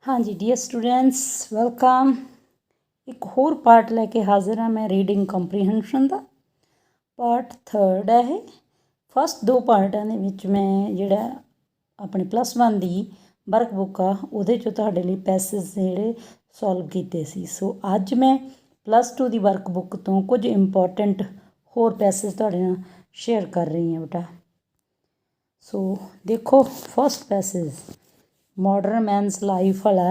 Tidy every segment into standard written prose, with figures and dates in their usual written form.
हाँ जी dear students welcome. एक होर पार्ट लैके हाजिर हाँ मैं रीडिंग कंप्रीहेंशन का पार्ट 3 है ये। फस्ट 2 पार्टां दे विच मैं जिहड़ा अपनी +1 दी वर्क बुक आ उहदे चों तुहाडे लई पैसेज जिहड़े सॉल्व कीते सी। सो अज मैं +2 दी वर्क बुक तो कुछ इंपॉर्टेंट होर पैसेज तुहाडे नाल शेयर कर रही हाँ बेटा। सो देखो first passage modern minus life वाला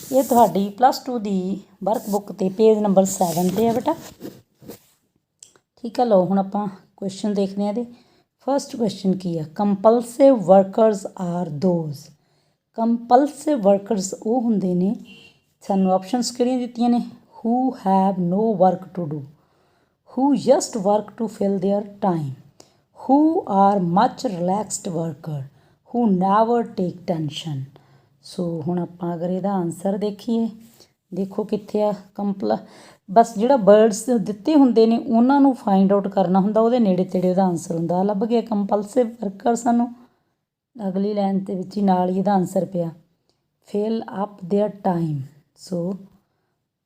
ये ਤੁਹਾਡੀ +2 ਦੀ ਵਰਕ ਬੁੱਕ 'ਤੇ ਪੇਜ ਨੰਬਰ 7 'ਤੇ ਹੈ ਬੇਟਾ। ਠੀਕ ਹੈ, ਲਓ ਹੁਣ ਆਪਾਂ ਕੁਐਸਚਨ ਦੇਖਦੇ ਹਾਂ ਇਹਦੇ। ਫਸਟ ਕੁਐਸਚਨ ਕੀ ਆ? Compulsive workers are those. Compulsive workers ਉਹ ਹੁੰਦੇ ਨੇ, ਸਾਨੂੰ ਆਪਸ਼ਨਸ ਕਿਹੜੀਆਂ ਦਿੱਤੀਆਂ ਨੇ? Who have no work to do, who just work to fill their time, who are much relaxed worker, who never take tension. So ਹੁਣ ਆਪਾਂ ਅਗਰ ਇਹਦਾ ਆਨਸਰ ਦੇਖੀਏ, ਦੇਖੋ ਕਿੱਥੇ ਆ ਬਸ ਜਿਹੜਾ ਵਰਡਸ ਦਿੱਤੇ ਹੁੰਦੇ ਨੇ ਉਹਨਾਂ ਨੂੰ ਫਾਈਂਡ ਆਊਟ ਕਰਨਾ ਹੁੰਦਾ, ਉਹਦੇ ਨੇੜੇ ਤੇੜੇ ਉਹਦਾ ਆਨਸਰ ਹੁੰਦਾ। ਆ ਲੱਭ ਗਿਆ ਕੰਪਲਸਿਵ ਵਰਕਰ, ਸਾਨੂੰ ਅਗਲੀ ਲਾਈਨ ਦੇ ਵਿੱਚ ਹੀ ਨਾਲ ਹੀ ਇਹਦਾ ਆਨਸਰ ਪਿਆ, fill up their time. So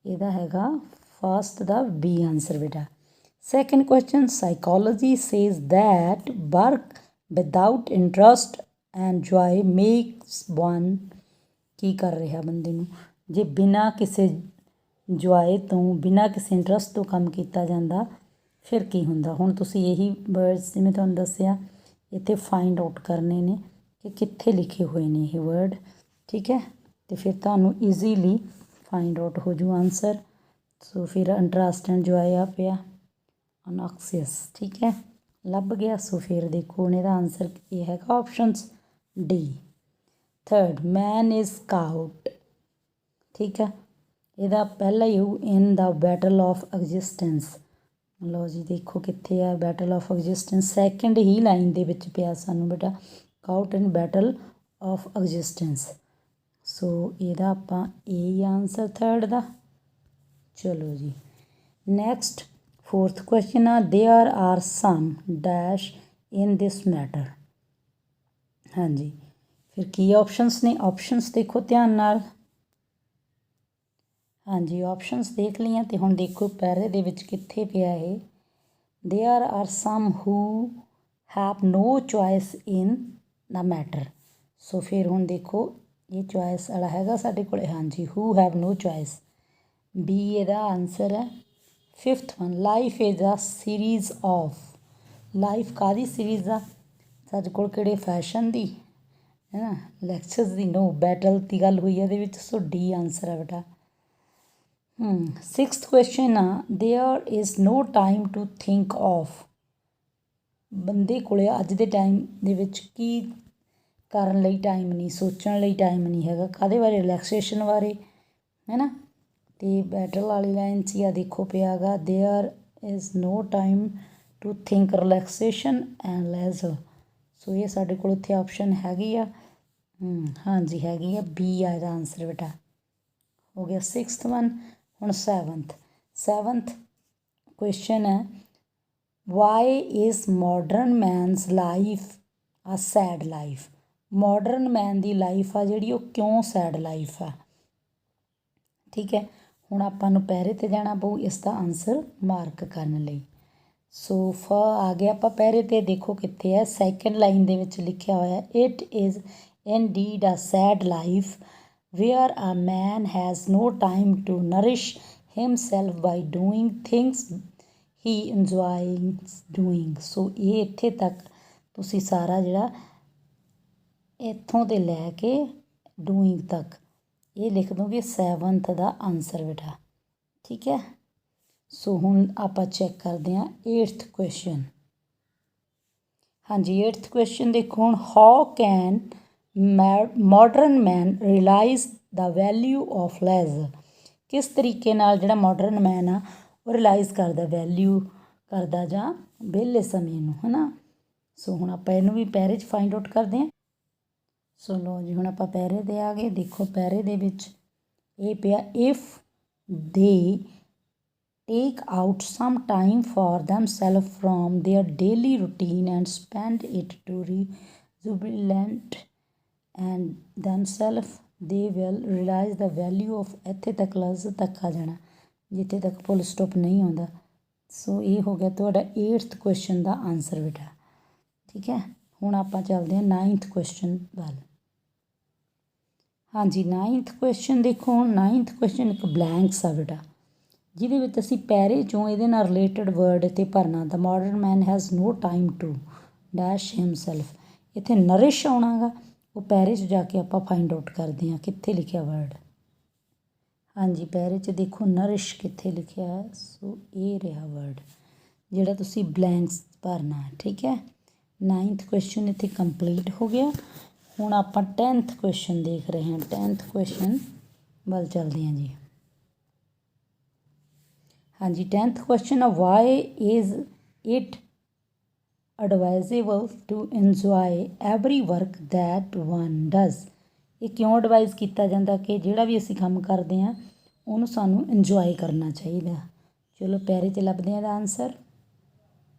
ਇਹਦਾ ਹੈਗਾ ਫਸਟ ਦਾ ਬੀ ਆਨਸਰ ਬੇਟਾ। Second question, psychology says that work without interest and joy makes one. ਕੀ ਕਰ ਰਿਹਾ ਬੰਦੇ ਨੂੰ? ਜੇ ਬਿਨਾਂ ਕਿਸੇ ਜੋਏ ਤੋਂ, ਬਿਨਾਂ ਕਿਸੇ ਇੰਟਰਸਟ ਤੋਂ ਕੰਮ ਕੀਤਾ ਜਾਂਦਾ ਫਿਰ ਕੀ ਹੁੰਦਾ? ਹੁਣ ਤੁਸੀਂ ਇਹੀ ਵਰਡਸ ਜਿਵੇਂ ਤੁਹਾਨੂੰ ਦੱਸਿਆ ਇੱਥੇ ਫਾਈਂਡ ਆਊਟ ਕਰਨੇ ਨੇ ਕਿ ਕਿੱਥੇ ਲਿਖੇ ਹੋਏ ਨੇ ਇਹ ਵਰਡ। ਠੀਕ ਹੈ, ਅਤੇ ਫਿਰ ਤੁਹਾਨੂੰ ਈਜ਼ੀਲੀ ਫਾਈਂਡ ਆਊਟ ਹੋ ਜੂ ਆਨਸਰ। ਸੋ ਫਿਰ ਇੰਟਰਸਟ ਐਂਡ ਜੋਏ ਆ ਪਿਆ ਅਨੋਕਸੀਅਸ। ਠੀਕ ਹੈ, ਲੱਭ ਗਿਆ। ਸੋ ਫਿਰ ਦੇਖੋ ਹੁਣ ਇਹਦਾ ਆਨਸਰ ਇਹ ਹੈਗਾ options D. Third, man is caught. ਠੀਕ ਹੈ, ਇਹਦਾ ਪਹਿਲਾ ਹੀ ਹੋਊ in the battle of existence. ਲਓ ਜੀ ਦੇਖੋ ਕਿੱਥੇ ਆ ਬੈਟਲ ਆਫ ਐਗਜ਼ਿਸਟੈਂਸ, ਸੈਕਿੰਡ ਹੀ ਲਾਈਨ ਦੇ ਵਿੱਚ ਪਿਆ ਸਾਨੂੰ ਬੇਟਾ, caught in battle of existence. So ਇਹਦਾ ਆਪਾਂ ਇਹ ਆਨਸਰ ਥਰਡ ਦਾ। ਚਲੋ ਜੀ ਨੈਕਸਟ ਫੋਰਥ ਕੁਐਸਚਨ ਆ, there are some dash in this matter. ਹਾਂਜੀ, ਫਿਰ ਕੀ ਆਪਸ਼ਨਸ ਨੇ? ਆਪਸ਼ਨਸ ਦੇਖੋ ਧਿਆਨ ਨਾਲ। ਹਾਂਜੀ ਆਪਸ਼ਨਸ ਦੇਖ ਲਈਆਂ ਅਤੇ ਹੁਣ ਦੇਖੋ ਪੈਰੇ ਦੇ ਵਿੱਚ ਕਿੱਥੇ ਪਿਆ ਇਹ, there are some who have no choice in the matter. So ਫਿਰ ਹੁਣ ਦੇਖੋ ਇਹ ਚੋਇਸ ਵਾਲਾ ਹੈਗਾ ਸਾਡੇ ਕੋਲ। ਹਾਂਜੀ, who have no choice, B ਇਹਦਾ ਆਨਸਰ ਹੈ। Fifth one, life is a series of. Life ਕਾਹਦੀ ਸੀਰੀਜ਼ ਆ ਸਾਡੇ ਕੋਲ? ਕਿਹੜੇ? ਫੈਸ਼ਨ ਦੀ ਹੈ ਨਾ, ਲੈਕਚਰਸ ਦੀ? ਨੋ, ਬੈਟਲ ਦੀ ਗੱਲ ਹੋਈ ਹੈ ਇਹਦੇ ਵਿੱਚ। ਸੋ ਡੀ ਆਨਸਰ ਹੈ ਬੇਟਾ। ਸਿਕਸਥ ਕੁਐਸਚਨ ਆ, there is no time to think of. ਬੰਦੇ ਕੋਲ ਅੱਜ ਦੇ ਟਾਈਮ ਦੇ ਵਿੱਚ ਕੀ ਕਰਨ ਲਈ ਟਾਈਮ ਨਹੀਂ, ਸੋਚਣ ਲਈ ਟਾਈਮ ਨਹੀਂ ਹੈਗਾ। ਕਾਹਦੇ ਬਾਰੇ? ਰਿਲੈਕਸੇਸ਼ਨ ਬਾਰੇ, ਹੈ ਨਾ। ਅਤੇ ਬੈਟਲ ਵਾਲੀ ਲਾਈਨ 'ਚ ਆ ਦੇਖੋ ਪਿਆ ਗਾ, there is no time to think relaxation and leisure. So ਇਹ ਸਾਡੇ ਕੋਲ ਉੱਥੇ ਆਪਸ਼ਨ ਹੈਗੀ ਆ। ਹਾਂਜੀ ਹੈਗੀ ਆ, ਬੀ ਆ ਇਹਦਾ ਆਨਸਰ ਬੇਟਾ। ਹੋ ਗਿਆ ਸਿਕਸਥ ਵਨ। ਹੁਣ ਸੈਵਨਥ ਕੁਐਸਚਨ ਹੈ, Y is modern men's life ਆ ਸੈਡ ਲਾਈਫ। ਮੋਡਰਨ ਮੈਨ ਦੀ ਲਾਈਫ ਆ ਜਿਹੜੀ ਉਹ ਕਿਉਂ ਸੈਡ ਲਾਈਫ ਆ? ਠੀਕ ਹੈ, ਹੁਣ ਆਪਾਂ ਨੂੰ ਪੈਰੇ 'ਤੇ ਜਾਣਾ ਪਊ ਇਸ ਦਾ ਆਨਸਰ ਮਾਰਕ ਕਰਨ ਲਈ। ਸੋ ਆ ਗਿਆ ਆਪਾਂ ਪੈਰੇ 'ਤੇ, ਦੇਖੋ ਕਿੱਥੇ ਹੈ? ਸੈਕਿੰਡ ਲਾਈਨ ਦੇ ਵਿੱਚ ਲਿਖਿਆ ਹੋਇਆ, it is indeed a sad life where a man has no time to nourish himself by doing things he ਇੰਜੋਇੰਗਸ ਡੂਇੰਗ। ਸੋ ਇਹ ਇੱਥੇ ਤੱਕ ਤੁਸੀਂ ਸਾਰਾ ਜਿਹੜਾ ਇੱਥੋਂ ਤੋਂ ਲੈ ਕੇ ਡੂਇੰਗ ਤੱਕ ਇਹ ਲਿਖ ਦੋਗੇ ਸੈਵਨਥ ਦਾ ਆਨਸਰ ਬੇਟਾ। ਠੀਕ ਹੈ, ਸੋ ਹੁਣ ਆਪਾਂ ਚੈੱਕ ਕਰਦੇ ਹਾਂ ਏਟਥ ਕੁਐਸਚਨ। ਹਾਂਜੀ ਏਟਥ ਕੁਐਸਚਨ ਦੇਖੋ ਹੁਣ, how can modern man realise the value of ledger. ਕਿਸ ਤਰੀਕੇ ਨਾਲ ਜਿਹੜਾ ਮੋਡਰਨ ਮੈਨ ਆ ਉਹ ਰਿਅਲਾਈਜ਼ ਕਰਦਾ, ਵੈਲਿਊ ਕਰਦਾ ਜਾਂ ਵਿਹਲੇ ਸਮੇਂ ਨੂੰ, ਹੈ ਨਾ। ਸੋ ਹੁਣ ਆਪਾਂ ਇਹਨੂੰ ਵੀ ਪੈਰੇ 'ਚ ਫਾਈਂਡ ਆਊਟ ਕਰਦੇ ਹਾਂ। ਸੋ ਲਓ ਜੀ ਹੁਣ ਆਪਾਂ ਪੈਰੇ 'ਤੇ ਆ ਗਏ। ਦੇਖੋ ਪੈਰੇ ਦੇ ਵਿੱਚ ਇਹ ਪਿਆ, if they take out some time for themselves from their daily routine and spend it to rejuvenate and themselves ਦੇ well realise the value of, ਇੱਥੇ ਤੱਕ ਲਫ਼ਜ਼ ਤੱਕ ਆ ਜਾਣਾ ਜਿੱਥੇ ਤੱਕ ਫੁੱਲ ਸਟਾਪ ਨਹੀਂ ਆਉਂਦਾ। ਸੋ ਇਹ ਹੋ ਗਿਆ ਤੁਹਾਡਾ 8th ਕੁਐਸਚਨ ਦਾ ਆਨਸਰ ਬੇਟਾ। ਠੀਕ ਹੈ, ਹੁਣ ਆਪਾਂ ਚੱਲਦੇ ਹਾਂ 9th ਕੁਐਸਚਨ ਵੱਲ। ਹਾਂਜੀ 9th ਕੁਐਸਚਨ ਦੇਖੋ, ਹੁਣ 9th ਕੁਐਸਚਨ ਇੱਕ ਬਲੈਂਕਸ ਆ ਬੇਟਾ, ਜਿਹਦੇ ਵਿੱਚ ਅਸੀਂ ਪੈਰੇ 'ਚੋਂ ਇਹਦੇ ਨਾਲ ਰਿਲੇਟਡ ਵਰਡ ਇੱਥੇ ਭਰਨਾ। The modern man has no time to dash himself, ਇੱਥੇ ਨਰਿਸ਼ ਆਉਣਾ ਗਾ, ਉਹ ਪੈਰੇ 'ਚ ਜਾ ਕੇ ਆਪਾਂ ਫਾਈਂਡ ਆਊਟ ਕਰਦੇ ਹਾਂ ਕਿੱਥੇ ਲਿਖਿਆ ਵਰਡ। ਹਾਂਜੀ ਪੈਰੇ 'ਚ ਦੇਖੋ ਨਰਿਸ਼ ਕਿੱਥੇ ਲਿਖਿਆ ਹੈ, ਸੋ ਇਹ ਰਿਹਾ ਵਰਡ ਜਿਹੜਾ ਤੁਸੀਂ ਬਲੈਂਕਸ ਭਰਨਾ ਹੈ। ਠੀਕ ਹੈ, 9th ਕੁਐਸਚਨ ਇੱਥੇ ਕੰਪਲੀਟ ਹੋ ਗਿਆ। ਹੁਣ ਆਪਾਂ 10th ਕੁਐਸਚਨ ਦੇਖ ਰਹੇ ਹਾਂ। 10th ਕੁਐਸਚਨ ਵੱਲ ਚੱਲਦੇ ਹਾਂ ਜੀ। ਹਾਂਜੀ 10th ਕੁਐਸਚਨ ਆ, why is it advisable to enjoy every work that one does, ਇਹ ਕਿਉਂ ਐਡਵਾਈਜ਼ ਕੀਤਾ ਜਾਂਦਾ ਕਿ ਜਿਹੜਾ ਵੀ ਅਸੀਂ ਕੰਮ ਕਰਦੇ ਹਾਂ ਉਹਨੂੰ ਸਾਨੂੰ ਇੰਜੋਏ ਕਰਨਾ ਚਾਹੀਦਾ। ਚਲੋ ਪੈਰੇ 'ਚ ਲੱਭਦੇ ਹਾਂ ਇਹਦਾ ਆਨਸਰ।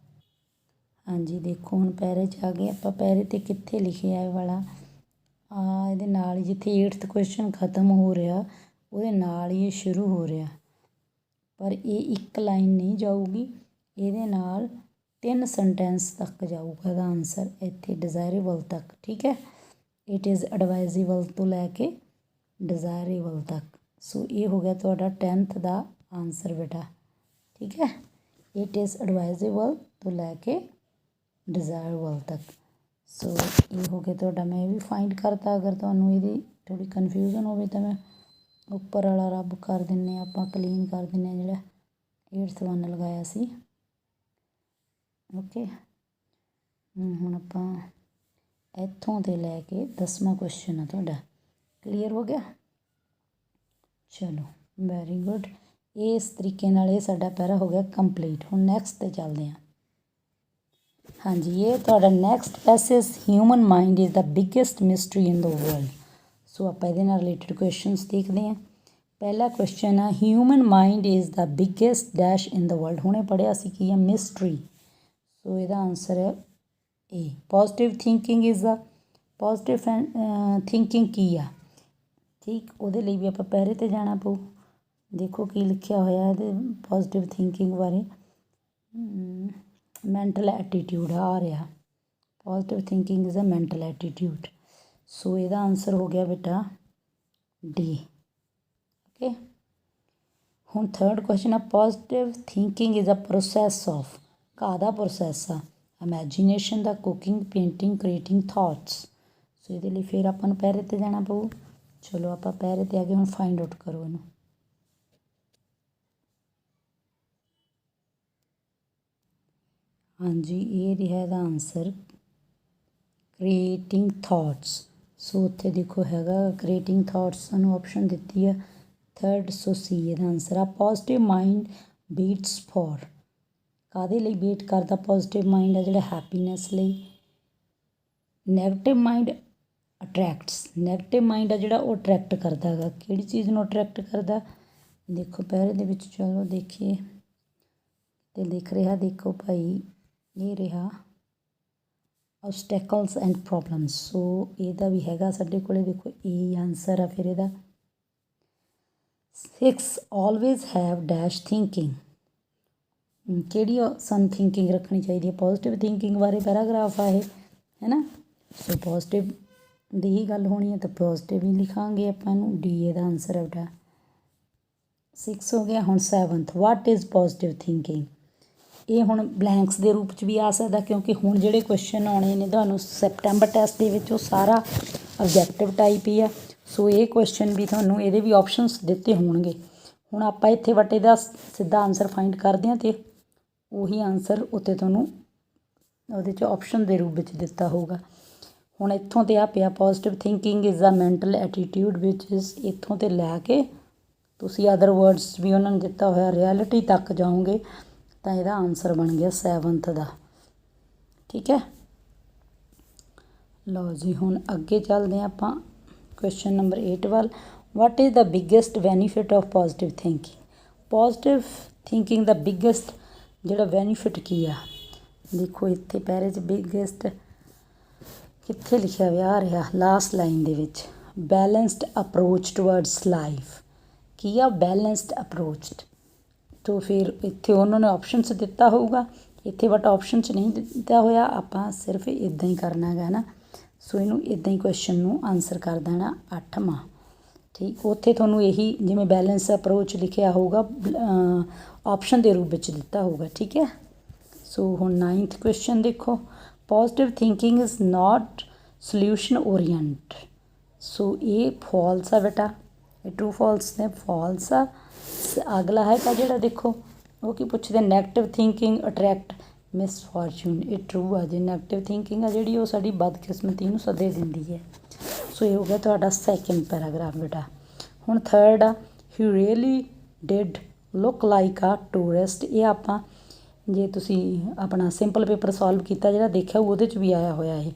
ਹਾਂਜੀ ਦੇਖੋ ਹੁਣ ਪੈਰੇ 'ਚ ਆ ਗਏ ਆਪਾਂ, ਪੈਰੇ 'ਤੇ ਕਿੱਥੇ ਲਿਖਿਆ ਇਹ ਵਾਲਾ, ਇਹਦੇ ਨਾਲ ਹੀ ਜਿੱਥੇ 8th ਕੁਐਸਚਨ ਖ਼ਤਮ ਹੋ ਰਿਹਾ ਉਹਦੇ ਨਾਲ ਹੀ ਇਹ ਸ਼ੁਰੂ ਹੋ ਰਿਹਾ, ਪਰ ਇਹ ਇੱਕ ਲਾਈਨ ਨਹੀਂ ਜਾਊਗੀ, ਇਹਦੇ ਨਾਲ 3 ਸੈਂਟੈਂਸ ਤੱਕ ਜਾਊਗਾ ਇਹਦਾ ਆਨਸਰ ਇੱਥੇ ਡਿਜ਼ਾਇਰੇਬਲ ਤੱਕ। ਠੀਕ ਹੈ, ਇਟ ਇਜ਼ ਐਡਵਾਈਜ਼ੇਬਲ ਤੋਂ ਲੈ ਕੇ ਡਿਜ਼ਾਇਰੇਬਲ ਤੱਕ। ਸੋ ਇਹ ਹੋ ਗਿਆ ਤੁਹਾਡਾ 10th ਦਾ ਆਨਸਰ ਬੇਟਾ। ਠੀਕ ਹੈ, ਇਟ ਇਜ਼ ਐਡਵਾਈਜ਼ੇਬਲ ਤੋਂ ਲੈ ਕੇ ਡਿਜ਼ਾਇਰੇਬਲ ਤੱਕ। ਸੋ ਇਹ ਹੋ ਗਿਆ ਤੁਹਾਡਾ, ਮੈਂ ਇਹ ਵੀ ਫਾਈਂਡ ਕਰਤਾ। ਅਗਰ ਤੁਹਾਨੂੰ ਇਹਦੀ ਥੋੜ੍ਹੀ ਕਨਫਿਊਜ਼ਨ ਹੋਵੇ ਤਾਂ ਮੈਂ ਉੱਪਰ ਵਾਲਾ ਰੱਬ ਕਰ ਦਿੰਦੇ ਹਾਂ, ਆਪਾਂ ਕਲੀਨ ਕਰ ਦਿੰਦੇ ਹਾਂ ਜਿਹੜਾ 8th 1 ਲਗਾਇਆ ਸੀ। ਓਕੇ, ਹੁਣ ਆਪਾਂ ਇੱਥੋਂ ਤੋਂ ਲੈ ਕੇ 10ਵਾਂ ਕੁਐਸਚਨ ਆ ਤੁਹਾਡਾ, ਕਲੀਅਰ ਹੋ ਗਿਆ। ਚਲੋ ਵੈਰੀ ਗੁੱਡ, ਇਸ ਤਰੀਕੇ ਨਾਲ ਇਹ ਸਾਡਾ ਪੈਰਾ ਹੋ ਗਿਆ ਕੰਪਲੀਟ। ਹੁਣ ਨੈਕਸਟ 'ਤੇ ਚੱਲਦੇ ਹਾਂ। ਹਾਂਜੀ ਇਹ ਤੁਹਾਡਾ next passage, human mind is the biggest mystery in the world. So ਆਪਾਂ ਇਹਦੇ ਨਾਲ ਰਿਲੇਟਡ ਕੁਐਸਚਨਸ ਦੇਖਦੇ ਹਾਂ। ਪਹਿਲਾ ਕੁਐਸਚਨ ਆ, human mind is the biggest dash in the world. ਹੁਣੇ ਪੜ੍ਹਿਆ ਸੀ ਕੀ ਆ, ਮਿਸਟਰੀ। ਸੋ ਇਹਦਾ ਆਨਸਰ ਹੈ A, positive thinking is the. Positive thinking ਕੀ ਆ, ਠੀਕ, ਉਹਦੇ ਲਈ ਵੀ ਆਪਾਂ ਪੈਰੇ 'ਤੇ ਜਾਣਾ ਪਊ। ਦੇਖੋ ਕੀ ਲਿਖਿਆ ਹੋਇਆ ਇਹਦੇ ਪੋਜ਼ੀਟਿਵ ਥਿੰਕਿੰਗ ਬਾਰੇ, ਮੈਂਟਲ ਐਟੀਟਿਊਡ ਆ ਰਿਹਾ। Positive thinking is a mental attitude. So ਇਹਦਾ ਆਨਸਰ ਹੋ ਗਿਆ ਬੇਟਾ ਡੀ। ਓਕੇ, ਹੁਣ 3rd ਕੁਐਸਚਨ ਆ, positive thinking is a process of, ਕਾਹਦਾ ਪ੍ਰੋਸੈਸ ਆ, ਇਮੈਜੀਨੇਸ਼ਨ ਦਾ, cooking, painting, creating thoughts. So ਇਹਦੇ ਲਈ ਫਿਰ ਆਪਾਂ ਨੂੰ ਪੈਰੇ 'ਤੇ ਜਾਣਾ ਪਊ। ਚਲੋ ਆਪਾਂ ਪੈਰੇ 'ਤੇ ਆ ਗਏ, ਹੁਣ ਫਾਈਂਡ ਆਊਟ ਕਰੋ ਇਹਨੂੰ। ਹਾਂਜੀ ਇਹ ਰਿਹਾ ਇਹਦਾ ਆਨਸਰ ਕ੍ਰੀਏਟਿੰਗ ਥਾਟਸ। ਸੋ ਉੱਥੇ ਦੇਖੋ ਹੈਗਾ ਕ੍ਰੀਏਟਿੰਗ ਥਾਟਸ, ਸਾਨੂੰ ਆਪਸ਼ਨ ਦਿੱਤੀ ਆ 3rd। ਸੋ ਸੀ ਇਹਦਾ ਆਨਸਰ ਆ। ਪੋਜ਼ੀਟਿਵ ਮਾਈਂਡ ਬੀਟਸ ਫੋਰ, ਕਾਹਦੇ ਲਈ ਵੇਟ ਕਰਦਾ ਪੋਜ਼ੀਟਿਵ ਮਾਈਂਡ ਆ, ਜਿਹੜਾ ਹੈਪੀਨੈਸ ਲਈ। Negative mind attracts, negative mind ਆ ਜਿਹੜਾ ਉਹ ਅਟਰੈਕਟ ਕਰਦਾ ਹੈਗਾ, ਕਿਹੜੀ ਚੀਜ਼ ਨੂੰ ਅਟਰੈਕਟ ਕਰਦਾ, ਦੇਖੋ ਪੈਰੇ ਦੇ ਵਿੱਚ। ਚਲੋ ਦੇਖੀਏ ਤੇ ਲਿਖ ਰਿਹਾ, ਦੇਖੋ ਭਾਈ ਇਹ ਰਿਹਾ ਆਬਸਟੈਕਲਸ ਐਂਡ ਪ੍ਰੋਬਲਮਸ। ਸੋ ਇਹਦਾ ਵੀ ਹੈਗਾ ਸਾਡੇ ਕੋਲ, ਦੇਖੋ ਇਹ ਆਨਸਰ ਆ ਫਿਰ ਇਹਦਾ। 6 ਆਲਵੇਜ਼ ਹੈਵ ਡੈਸ਼ ਥਿੰਕਿੰਗ, ਕਿਹੜੀ ਸਾਨੂੰ ਥਿੰਕਿੰਗ ਰੱਖਣੀ ਚਾਹੀਦੀ ਹੈ, ਪੋਜ਼ੀਟਿਵ ਥਿੰਕਿੰਗ ਬਾਰੇ ਪੈਰਾਗ੍ਰਾਫ ਆ ਇਹ, ਹੈ ਨਾ। ਸੋ ਪੋਜ਼ੀਟਿਵ ਦੀ ਹੀ ਗੱਲ ਹੋਣੀ ਹੈ ਤਾਂ ਪੋਜ਼ੀਟਿਵ ਹੀ ਲਿਖਾਂਗੇ ਆਪਾਂ ਇਹਨੂੰ, ਡੀ ਇਹਦਾ ਆਨਸਰ ਹੈ ਬੇਟਾ। 6 ਹੋ ਗਿਆ। ਹੁਣ 7th, what is positive thinking. ਇਹ ਹੁਣ ਬਲੈਂਕਸ ਦੇ ਰੂਪ 'ਚ ਵੀ ਆ ਸਕਦਾ, ਕਿਉਂਕਿ ਹੁਣ ਜਿਹੜੇ ਕੁਐਸਚਨ ਆਉਣੇ ਨੇ ਤੁਹਾਨੂੰ ਸੈਪਟੈਂਬਰ ਟੈਸਟ ਦੇ ਵਿੱਚ ਉਹ ਸਾਰਾ ਆਬਜੈਕਟਿਵ ਟਾਈਪ ਹੀ ਆ। ਸੋ ਇਹ ਕੁਐਸਚਨ ਵੀ ਤੁਹਾਨੂੰ ਇਹਦੇ ਵੀ ਆਪਸ਼ਨਸ ਦਿੱਤੇ ਹੋਣਗੇ। ਹੁਣ ਆਪਾਂ ਇੱਥੇ ਵਟੇ ਦਾ ਸਿੱਧਾ ਆਨਸਰ ਫਾਈਂਡ ਕਰਦੇ ਹਾਂ ਅਤੇ ਉਹੀ ਆਨਸਰ ਉੱਤੇ ਤੁਹਾਨੂੰ ਉਹਦੇ 'ਚ ਆਪਸ਼ਨ ਦੇ ਰੂਪ ਵਿੱਚ ਦਿੱਤਾ ਹੋਊਗਾ। ਹੁਣ ਇੱਥੋਂ 'ਤੇ ਆ ਪਿਆ positive thinking is a mental attitude ਵਿਚ ਇਜ਼, ਇੱਥੋਂ 'ਤੇ ਲੈ ਕੇ ਤੁਸੀਂ ਅਦਰ ਵਰਡਸ ਵੀ ਉਹਨਾਂ ਨੇ ਦਿੱਤਾ ਹੋਇਆ ਰਿਐਲਿਟੀ ਤੱਕ ਜਾਓਗੇ ਤਾਂ ਇਹਦਾ ਆਨਸਰ ਬਣ ਗਿਆ 7th ਦਾ। ਠੀਕ ਹੈ, ਲਓ ਜੀ ਹੁਣ ਅੱਗੇ ਚੱਲਦੇ ਹਾਂ ਆਪਾਂ ਕੁਐਸਚਨ ਨੰਬਰ 8 ਵੱਲ। What is the biggest benefit of positive thinking. Positive thinking the biggest ਜਿਹੜਾ ਬੈਨੀਫਿਟ ਕੀ ਆ, ਦੇਖੋ ਇੱਥੇ ਪੈਰੇ 'ਚ ਬਿਗੇਸਟ ਕਿੱਥੇ ਲਿਖਿਆ ਹੋਇਆ ਆ ਰਿਹਾ ਲਾਸਟ ਲਾਈਨ ਦੇ ਵਿੱਚ। Balanced approach towards life. ਕੀ ਆ? Balanced approached. ਤੋ ਫਿਰ ਇੱਥੇ ਉਹਨਾਂ ਨੇ ਆਪਸ਼ਨਸ ਦਿੱਤਾ ਹੋਊਗਾ, ਇੱਥੇ ਬਟ ਆਪਸ਼ਨ 'ਚ ਨਹੀਂ ਦਿੱਤਾ ਹੋਇਆ, ਆਪਾਂ ਸਿਰਫ ਇੱਦਾਂ ਹੀ ਕਰਨਾ ਹੈਗਾ ਨਾ। ਸੋ ਇਹਨੂੰ ਇੱਦਾਂ ਹੀ ਕੁਐਸਚਨ ਨੂੰ ਆਨਸਰ ਕਰ ਦੇਣਾ 8ਵਾਂ। ਠੀਕ, ਉੱਥੇ ਤੁਹਾਨੂੰ ਇਹੀ ਜਿਵੇਂ ਬੈਲੈਂਸ ਅਪਰੋਚ ਲਿਖਿਆ ਹੋਊਗਾ ਆਪਸ਼ਨ ਦੇ ਰੂਪ ਵਿੱਚ ਦਿੱਤਾ ਹੋਊਗਾ। ਠੀਕ ਹੈ। ਸੋ ਹੁਣ 9th ਕੁਐਸਚਨ ਦੇਖੋ, positive thinking is not solution orient. So ਇਹ ਫਾਲਸ ਆ ਬੇਟਾ, ਇਹ ਟਰੂ ਫਾਲਸ ਨੇ, ਫਾਲਸ ਆ। ਅਗਲਾ ਹੈਗਾ ਜਿਹੜਾ ਦੇਖੋ ਉਹ ਕੀ ਪੁੱਛਦੇ, ਨੈਗੇਟਿਵ ਥਿੰਕਿੰਗ ਅਟਰੈਕਟ ਮਿਸਫੋਰਚੂਨ। ਇਹ ਟਰੂ ਆ ਜੀ, ਨੈਗੇਟਿਵ ਥਿੰਕਿੰਗ ਆ ਜਿਹੜੀ ਉਹ ਸਾਡੀ ਬਦਕਿਸਮਤੀ ਨੂੰ ਸੱਦੇ ਦਿੰਦੀ ਹੈ। ਸੋ ਇਹ ਹੋ ਗਿਆ ਤੁਹਾਡਾ ਸੈਕਿੰਡ ਪੈਰਾਗ੍ਰਾਫ ਬੇਟਾ। ਹੁਣ ਥਰਡ ਆ, ਹੀ ਰੀਅਲੀ ਡਿਡ ਲੁੱਕ ਲਾਈਕ ਆ ਟੂਰਿਸਟ। ਇਹ ਆਪਾਂ ਜੇ ਤੁਸੀਂ ਆਪਣਾ ਸਿੰਪਲ ਪੇਪਰ ਸੋਲਵ ਕੀਤਾ ਜਿਹੜਾ ਦੇਖਿਆ ਉਹਦੇ 'ਚ ਵੀ ਆਇਆ ਹੋਇਆ ਇਹ।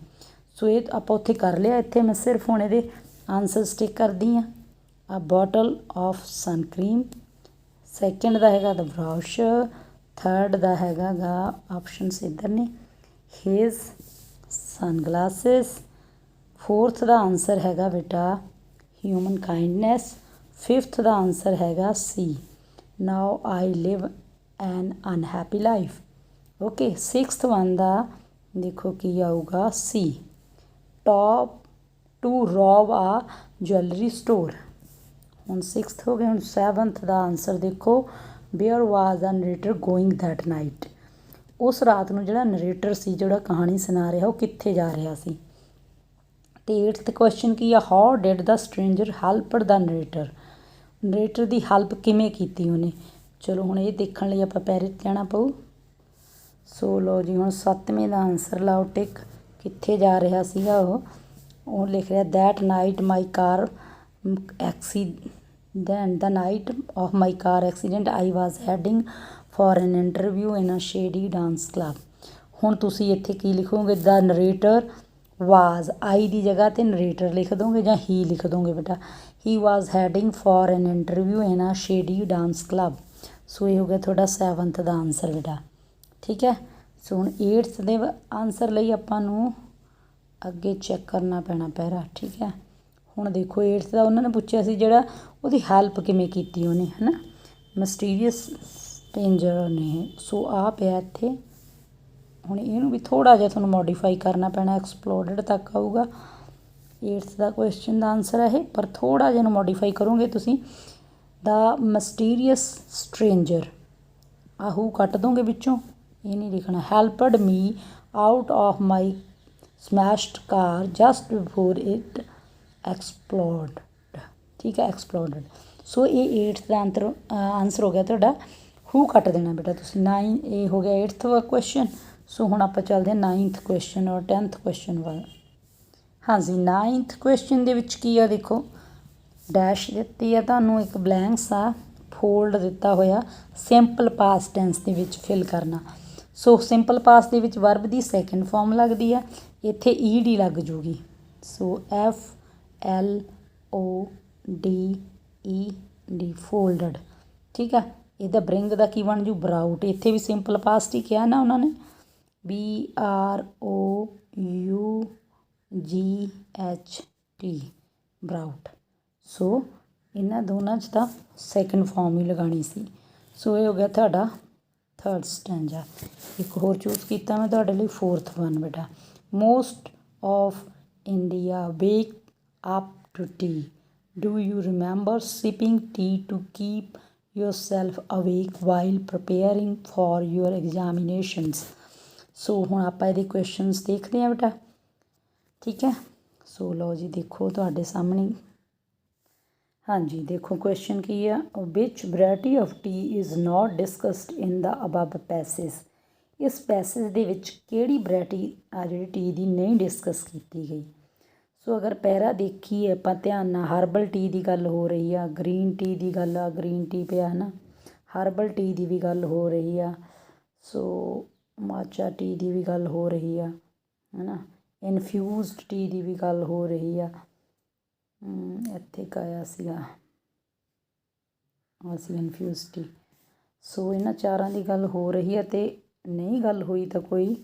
ਸੋ ਇਹ ਆਪਾਂ ਉੱਥੇ ਕਰ ਲਿਆ, ਇੱਥੇ ਮੈਂ ਸਿਰਫ ਹੁਣ ਇਹਦੇ ਆਨਸਰ ਸਟਿਕ ਕਰਦੀ ਹਾਂ। A bottle of sun cream, second ਦਾ ਹੈਗਾ ਦਾ ਬਰਸ਼, ਥਰਡ ਦਾ ਹੈਗਾ ਗਾ ਆਪਸ਼ਨਸ ਇੱਧਰ ਨੇ, ਹਿਜ਼ ਸਨ ਗਲਾਸਿਸ, ਫੋਰਥ ਦਾ ਆਨਸਰ ਹੈਗਾ ਬੇਟਾ ਹਿਊਮਨ ਕਾਈਂਡਨੈਸ, ਫਿਫਥ ਦਾ ਆਨਸਰ ਹੈਗਾ ਸੀ, ਨਾਓ ਆਈ ਲਿਵ ਐਨ unhappy life. Okay, sixth one ਦਾ ਦੇਖੋ ਕੀ ਆਊਗਾ ਸੀ, ਟੋਪ ਟੂ ਰੋਬ ਆ ਜਵੈਲਰੀ ਸਟੋਰ। ਹੁਣ ਸਿਕਸਥ ਹੋ ਗਏ। ਹੁਣ ਸੈਵਨਥ ਦਾ ਆਨਸਰ ਦੇਖੋ, where was a narrator going that night. ਉਸ ਰਾਤ ਨੂੰ ਜਿਹੜਾ ਨਰੇਟਰ ਸੀ, ਜਿਹੜਾ ਕਹਾਣੀ ਸੁਣਾ ਰਿਹਾ, ਉਹ ਕਿੱਥੇ ਜਾ ਰਿਹਾ ਸੀ। ਅਤੇ 8th ਕੁਐਸਚਨ ਕੀ ਆ, how did the stranger helped the narrator. Narrator the help ਕਿਵੇਂ ਕੀਤੀ ਉਹਨੇ। ਚਲੋ ਹੁਣ ਇਹ ਦੇਖਣ ਲਈ ਆਪਾਂ ਪੈਰੇ 'ਤੇ ਜਾਣਾ ਪਊ। ਸੋ ਲਓ ਜੀ, ਹੁਣ 7ਵੇਂ ਦਾ ਆਨਸਰ ਲਾਓ ਟਿਕ, ਕਿੱਥੇ ਜਾ ਰਿਹਾ ਸੀਗਾ ਉਹ ਲਿਖ ਰਿਹਾ, that night my car accident, the night of my car accident I was heading for an interview in a shady dance club। ਹੁਣ ਤੁਸੀਂ ਇੱਥੇ ਕੀ ਲਿਖੋਗੇ, ਦਾ ਨਰੇਟਰ ਵਾਜ਼, ਆਈ ਦੀ ਜਗ੍ਹਾ 'ਤੇ ਨਰੇਟਰ ਲਿਖ ਦੋਗੇ ਜਾਂ ਹੀ ਲਿਖ ਦੋਗੇ ਬੇਟਾ। ਹੀ ਵਾਜ਼ ਹੈਡਿੰਗ ਫੋਰ ਐਨ ਇੰਟਰਵਿਊ ਇਨ ਆ ਸ਼ੇਡੀ ਡਾਂਸ ਕਲੱਬ। ਸੋ ਇਹ ਹੋ ਗਿਆ ਤੁਹਾਡਾ 7th ਦਾ ਆਨਸਰ ਬੇਟਾ। ਠੀਕ ਹੈ। ਸੋ ਹੁਣ 8th ਦੇ ਆਨਸਰ ਲਈ ਆਪਾਂ ਨੂੰ ਅੱਗੇ ਚੈੱਕ ਕਰਨਾ ਪੈਣਾ ਪੈਰਾ। ਠੀਕ ਹੈ। ਹੁਣ ਦੇਖੋ 8th ਦਾ ਉਹਨਾਂ ਨੇ ਪੁੱਛਿਆ ਸੀ ਜਿਹੜਾ ਉਹਦੀ ਹੈਲਪ ਕਿਵੇਂ ਕੀਤੀ ਉਹਨੇ, ਹੈ ਨਾ, ਮਿਸਟੀਰੀਅਸ ਸਟ੍ਰੇਂਜਰ ਨੇ। ਸੋ ਆ ਪਿਆ ਇੱਥੇ। ਹੁਣ ਇਹਨੂੰ ਵੀ ਥੋੜ੍ਹਾ ਜਿਹਾ ਤੁਹਾਨੂੰ ਮੋਡੀਫਾਈ ਕਰਨਾ ਪੈਣਾ, ਐਕਸਪਲੋਡਡ ਤੱਕ ਆਊਗਾ 8th ਦਾ ਕੁਐਸਚਨ ਦਾ ਆਨਸਰ ਹੈ ਇਹ, ਪਰ ਥੋੜ੍ਹਾ ਜਿਹਾ ਨੂੰ ਮੋਡੀਫਾਈ ਕਰੋਗੇ ਤੁਸੀਂ। ਦਾ ਮਿਸਟੀਰੀਅਸ ਸਟ੍ਰੇਂਜਰ ਆਹੂ ਕੱਟ ਦੋਗੇ ਵਿੱਚੋਂ, ਇਹ ਨਹੀਂ ਲਿਖਣਾ। Helped me out of my smashed car just before it explode. ਠੀਕ ਹੈ, ਐਕਸਪਲੋਡਡ। ਸੋ ਇਹ 8th ਦਾ ਆਨਸਰ ਹੋ ਗਿਆ ਤੁਹਾਡਾ, ਹੂ ਕੱਟ ਦੇਣਾ ਬੇਟਾ ਤੁਸੀਂ। 9 ਇਹ ਹੋ ਗਿਆ 8th ਕੁਐਸਚਨ। ਸੋ ਹੁਣ ਆਪਾਂ ਚੱਲਦੇ ਹਾਂ 9th ਕੁਐਸਚਨ ਔਰ 10th ਕੁਐਸਚਨ ਵੱਲ। ਹਾਂਜੀ, 9th ਕੁਐਸਚਨ ਦੇ ਵਿੱਚ ਕੀ ਆ ਦੇਖੋ, ਡੈਸ਼ ਦਿੱਤੀ ਆ ਤੁਹਾਨੂੰ, ਇੱਕ ਬਲੈਂਕਸ ਆ, ਫੋਲਡ ਦਿੱਤਾ ਹੋਇਆ, ਸਿੰਪਲ ਪਾਸਟ ਟੈਂਸ ਦੇ ਵਿੱਚ ਫਿਲ ਕਰਨਾ। ਸੋ ਸਿੰਪਲ ਪਾਸਟ ਦੇ ਵਿੱਚ ਵਰਬ ਦੀ ਸੈਕਿੰਡ ਫਾਰਮ ਲੱਗਦੀ ਆ, ਇੱਥੇ ਈ ਡੀ ਲੱਗ ਜੂਗੀ। ਸੋ FLODED ਫੋਲਡਡ। ਠੀਕ ਆ। ਇਹਦਾ ਬ੍ਰਿੰਗ ਦਾ ਕੀ ਬਣ ਜੂ, ਬਰਾਊਟ। ਇੱਥੇ ਵੀ ਸਿੰਪਲ ਪਾਸਟ ਹੀ ਕਿਹਾ ਨਾ ਉਹਨਾਂ ਨੇ, BROUGHT ਬਰਾਊਟ। ਸੋ ਇਹਨਾਂ ਦੋਨਾਂ 'ਚ ਤਾਂ ਸੈਕਿੰਡ ਫਾਰਮ ਹੀ ਲਗਾਉਣੀ ਸੀ। ਸੋ ਇਹ ਹੋ ਗਿਆ ਤੁਹਾਡਾ 3rd ਸਟੈਂਜਾ। ਇੱਕ ਹੋਰ ਚੂਜ਼ ਕੀਤਾ ਮੈਂ ਤੁਹਾਡੇ ਲਈ 4th ਵਨ ਬੇਟਾ, most of India wake up to tea, do you remember sipping tea to keep yourself awake while preparing for your examinations। So ਹੁਣ ਆਪਾਂ ਇਹਦੇ ਕੁਐਸਚਨਸ ਦੇਖਦੇ ਹਾਂ ਬੇਟਾ। ਠੀਕ ਹੈ। ਸੋ ਲਓ ਜੀ, ਦੇਖੋ ਤੁਹਾਡੇ ਸਾਹਮਣੇ। ਹਾਂਜੀ, ਦੇਖੋ ਕੁਐਸਚਨ ਕੀ ਆ, which variety of tea is not discussed in the above passage. ਇਸ ਪੈਸੇਜ ਦੇ ਵਿੱਚ ਕਿਹੜੀ ਵੈਰਾਈਟੀ ਆ ਜਿਹੜੀ ਟੀ ਦੀ ਨਹੀਂ ਡਿਸਕਸ ਕੀਤੀ ਗਈ। ਸੋ ਅਗਰ ਪੈਰਾ ਦੇਖੀਏ ਆਪਾਂ ਧਿਆਨ ਨਾਲ, ਹਰਬਲ ਟੀ ਦੀ ਗੱਲ ਹੋ ਰਹੀ ਆ, ਗਰੀਨ ਟੀ ਦੀ ਗੱਲ ਆ, ਗਰੀਨ ਟੀ ਪਿਆ ਹੈ ਨਾ, ਹਰਬਲ ਟੀ ਦੀ ਵੀ ਗੱਲ ਹੋ ਰਹੀ ਆ, ਸੋ ਮਾਚਾ ਟੀ ਦੀ ਵੀ ਗੱਲ ਹੋ ਰਹੀ ਆ, ਹੈ ਨਾ, ਇਨਫਿਊਜ਼ਡ ਟੀ ਦੀ ਵੀ ਗੱਲ ਹੋ ਰਹੀ ਆ। ਇੱਥੇ ਕਾਇਆ ਸੀਗਾ ਅਸੀਂ ਇਨਫਿਊਜ਼ ਟੀ। ਸੋ ਇਹਨਾਂ ਚਾਰਾਂ ਦੀ ਗੱਲ ਹੋ ਰਹੀ ਹੈ, ਅਤੇ ਨਹੀਂ ਗੱਲ ਹੋਈ ਤਾਂ ਕੋਈ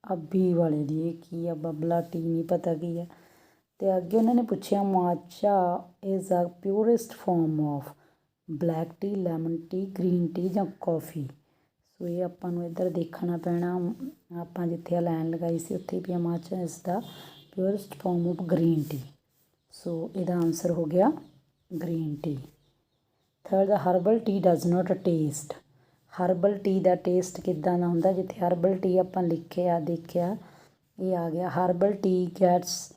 ਅਬੀ ਵਾਲੇ ਦੀ, ਇਹ ਕੀ ਆ, ਬਬਲਾ ਟੀ ਨਹੀਂ ਪਤਾ ਕੀ ਆ। ਤੇ ਅੱਗੇ ਉਹਨਾਂ ਨੇ ਪੁੱਛਿਆ matcha is a purest form of black tea, lemon tea, green tea ਜਾਂ ਕੌਫੀ। ਸੋ ਇਹ ਆਪਾਂ ਨੂੰ ਇੱਧਰ ਦੇਖਣਾ ਪੈਣਾ। ਆਪਾਂ ਜਿੱਥੇ ਆ ਲਾਈਨ ਲਗਾਈ ਸੀ ਉੱਥੇ ਵੀ matcha is the purest form of green tea. So ਇਹਦਾ ਆਨਸਰ ਹੋ ਗਿਆ green tea. Third, herbal tea does not taste. Herbal tea ਦਾ ਟੇਸਟ ਕਿੱਦਾਂ ਦਾ ਹੁੰਦਾ? ਜਿੱਥੇ ਹਰਬਲ ਟੀ ਆਪਾਂ ਲਿਖਿਆ ਦੇਖਿਆ ਇਹ ਆ ਗਿਆ ਹਰਬਲ ਟੀ ਗੈਟਸ